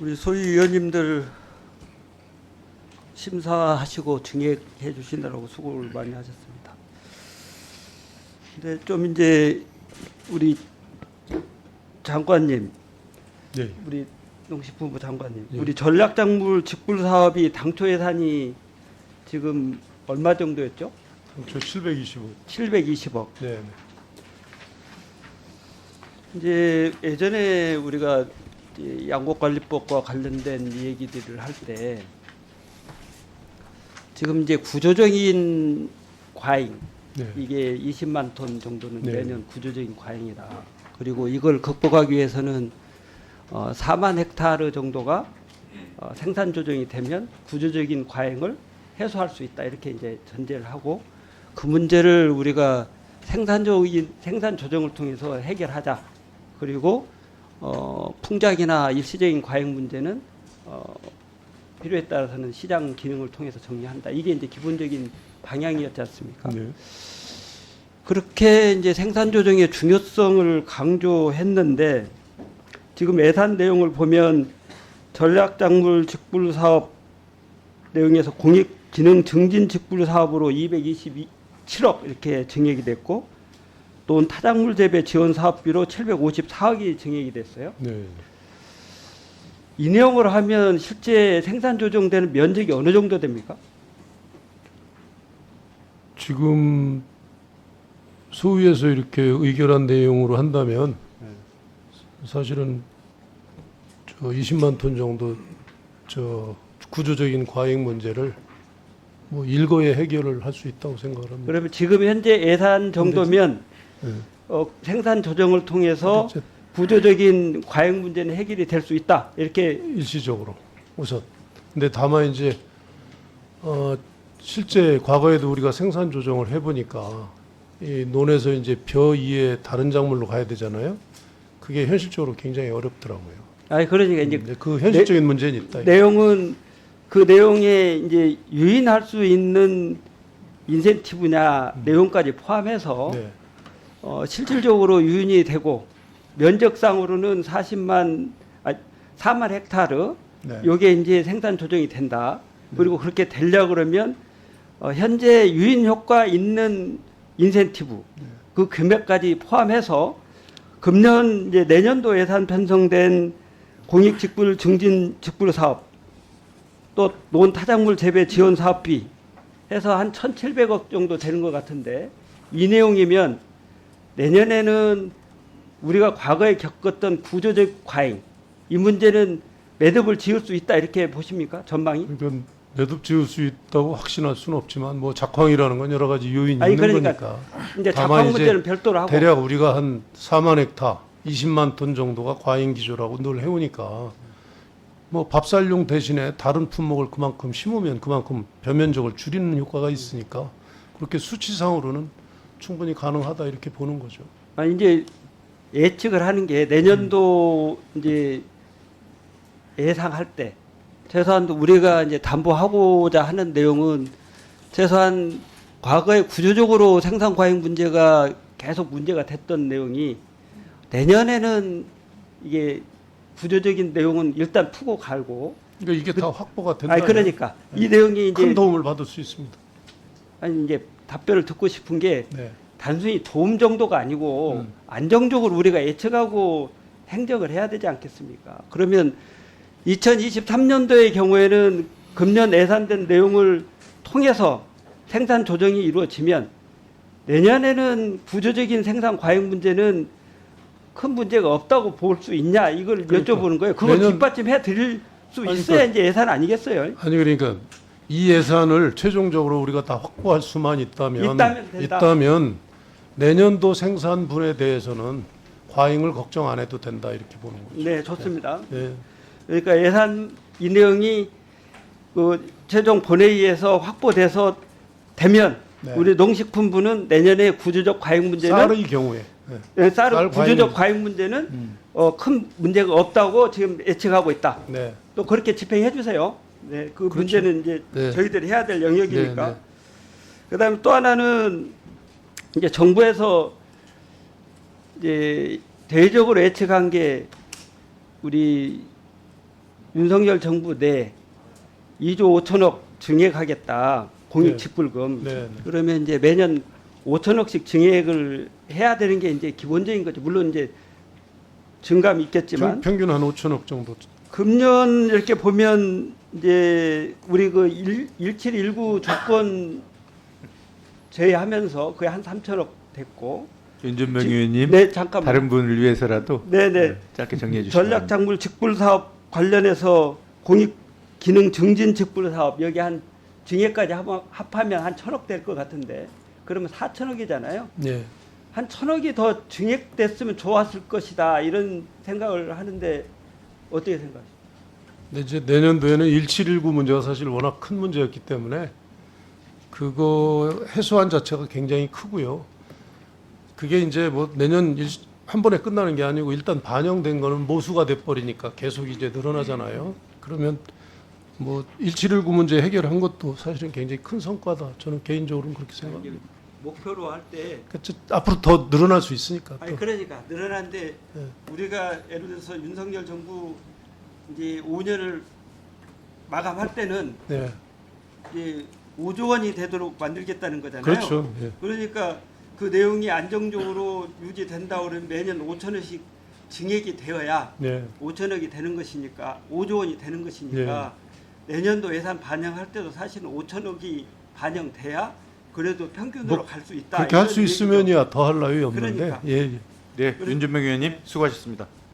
우리 소위위원님들 심사하시고 증액해 주시느라고 수고를 많이 하셨습니다. 근데 좀 이제 우리 장관님, 네. 우리 농식품부 장관님, 예. 우리 전략작물 직불 사업이 당초 예산이 지금 얼마 정도였죠? 저 725. 720억. 네. 이제 예전에 우리가 이제 양곡관리법과 관련된 얘기들을 할 때 지금 이제 구조적인 과잉, 네. 이게 20만 톤 정도는 네. 매년 구조적인 과잉이다. 그리고 이걸 극복하기 위해서는 4만 헥타르 정도가 생산 조정이 되면 구조적인 과잉을 해소할 수 있다. 이렇게 이제 전제를 하고 그 문제를 우리가 생산 조정을 통해서 해결하자. 그리고 풍작이나 일시적인 과잉 문제는 필요에 따라서는 시장 기능을 통해서 정리한다. 이게 이제 기본적인 방향이었지 않습니까? 네. 그렇게 이제 생산 조정의 중요성을 강조했는데 지금 예산 내용을 보면 전략작물 직불 사업 내용에서 공익 기능 증진 직불 사업으로 227억 이렇게 증액이 됐고 또 타작물 재배 지원 사업비로 754억이 증액이 됐어요. 네. 이 내용을 하면 실제 생산 조정되는 면적이 어느 정도 됩니까? 지금 소위에서 이렇게 의결한 내용으로 한다면 사실은 저 20만 톤 정도 저 구조적인 과잉 문제를 뭐 일거에 해결을 할 수 있다고 생각을 합니다. 그러면 지금 현재 예산 정도면 네. 생산 조정을 통해서 이제 구조적인 과잉 문제는 해결이 될 수 있다. 이렇게 일시적으로 우선. 근데 다만 이제 실제 과거에도 우리가 생산 조정을 해보니까 이 논에서 이제 벼 이에 다른 작물로 가야 되잖아요. 그게 현실적으로 굉장히 어렵더라고요. 아니 그러니까 이제 그 현실적인 문제는 있다. 내용은 그 내용에 이제 유인할 수 있는 인센티브냐 내용까지 포함해서 네. 실질적으로 유인이 되고 면적상으로는 4만 헥타르 네. 요게 이제 생산 조정이 된다. 그리고 그렇게 되려 그러면 현재 유인 효과 있는 인센티브 그 금액까지 포함해서 금년 이제 내년도 예산 편성된 공익 직불 증진 직불 사업 또 논 타작물 재배 지원 사업비 해서 한 1,700억 정도 되는 것 같은데 이 내용이면 내년에는 우리가 과거에 겪었던 구조적 과잉 이 문제는 매듭을 지을 수 있다 이렇게 보십니까? 전망이? 그러니까 매듭 지을 수 있다고 확신할 수는 없지만 뭐 작황이라는 건 여러 가지 요인이 아니, 있는 그러니까 거니까. 이제 다만 작황 이제 문제는 별도로 하고 대략 우리가 한 4만 헥타, 20만 톤 정도가 과잉 기조라고 늘 해오니까 뭐 밥살용 대신에 다른 품목을 그만큼 심으면 그만큼 벼면적을 줄이는 효과가 있으니까 그렇게 수치상으로는 충분히 가능하다 이렇게 보는 거죠. 아니 이제 예측을 하는 게 내년도 이제 예상할 때 최소한 우리가 이제 담보하고자 하는 내용은 최소한 과거에 구조적으로 생산 과잉 문제가 계속 문제가 됐던 내용이 내년에는 이게 구조적인 내용은 일단 푸고 갈고 그러니까 이게 다 확보가 된다. 아니 그러니까 이 내용이 이제 큰 도움을 받을 수 있습니다. 아니 이제 답변을 듣고 싶은 게 네. 단순히 도움 정도가 아니고 안정적으로 우리가 예측하고 행정을 해야 되지 않겠습니까? 그러면 2023년도의 경우에는 금년 예산된 내용을 통해서 생산 조정이 이루어지면 내년에는 구조적인 생산 과잉 문제는 큰 문제가 없다고 볼 수 있냐 이걸 그러니까 여쭤보는 거예요. 그걸 내년- 뒷받침해 드릴 수 아니, 있어야 이제 예산 아니겠어요? 아니 그러니까 이 예산을 최종적으로 우리가 다 확보할 수만 있다면 된다. 내년도 생산분에 대해서는 과잉을 걱정 안 해도 된다 이렇게 보는 거죠. 네, 좋습니다. 네. 그러니까 예산 이 내용이 그 최종 본회의에서 확보돼서 되면 네. 우리 농식품부는 내년에 구조적 과잉 문제는 쌀의 경우에 쌀 쌀 구조적 과잉 과잉 문제는 큰 문제가 없다고 지금 예측하고 있다. 네. 또 그렇게 집행해 주세요. 네, 그 그렇죠. 문제는 이제 네. 저희들이 해야 될 영역이니까. 네, 네. 그다음에 또 하나는 이제 정부에서 이제 대외적으로 예측한 게 우리 윤석열 정부 내 2조 5천억 증액하겠다. 공익 네. 직불금. 네. 그러면 이제 매년 5천억씩 증액을 해야 되는 게 이제 기본적인 거죠. 물론 이제 증감이 있겠지만 평균 한 5천억 정도. 금년 이렇게 보면 이제 우리 그 1719 조건 제외하면서 거의 한 3천억 됐고. 윤준명 지- 의원님, 네, 잠깐만. 다른 분을 위해서라도 네네. 짧게 정리해 주시기 바랍니다. 전략작물 직불 사업 관련해서 공익 기능 증진 직불 사업 여기 한 증액까지 합하면 한 1,000억 될 것 같은데 그러면 4천억이잖아요. 네. 한 1,000억이 더 증액됐으면 좋았을 것이다 이런 생각을 하는데 어떻게 생각하십니까? 근데 이제 내년도에는 1719 문제가 사실 워낙 큰 문제였기 때문에 그거 해소안 자체가 굉장히 크고요. 그게 이제 뭐 내년 한 번에 끝나는 게 아니고 일단 반영된 거는 모수가 돼 버리니까 계속 이제 늘어나잖아요. 그러면 뭐 1719 문제 해결한 것도 사실은 굉장히 큰 성과다. 저는 개인적으로는 그렇게 생각합니다. 목표로 할 때 앞으로 더 늘어날 수 있으니까. 또. 아니 그러니까 늘어난데 네. 우리가 예를 들어서 윤석열 정부 이제 5년을 마감할 때는 네. 이제 5조 원이 되도록 만들겠다는 거잖아요. 그렇죠. 예. 그러니까 그 내용이 안정적으로 유지된다 그러면 매년 5천 원씩 증액이 되어야 네. 5천억이 되는 것이니까 5조 원이 되는 것이니까 내년도 예산 반영할 때도 사실은 5천억이 반영돼야 그래도 평균으로 뭐 갈 수 있다. 그렇게 할 수 이런 얘기죠. 있으면야 더 할 나위 없는데. 그러니까. 예. 예. 네, 윤준명 의원님 수고하셨습니다.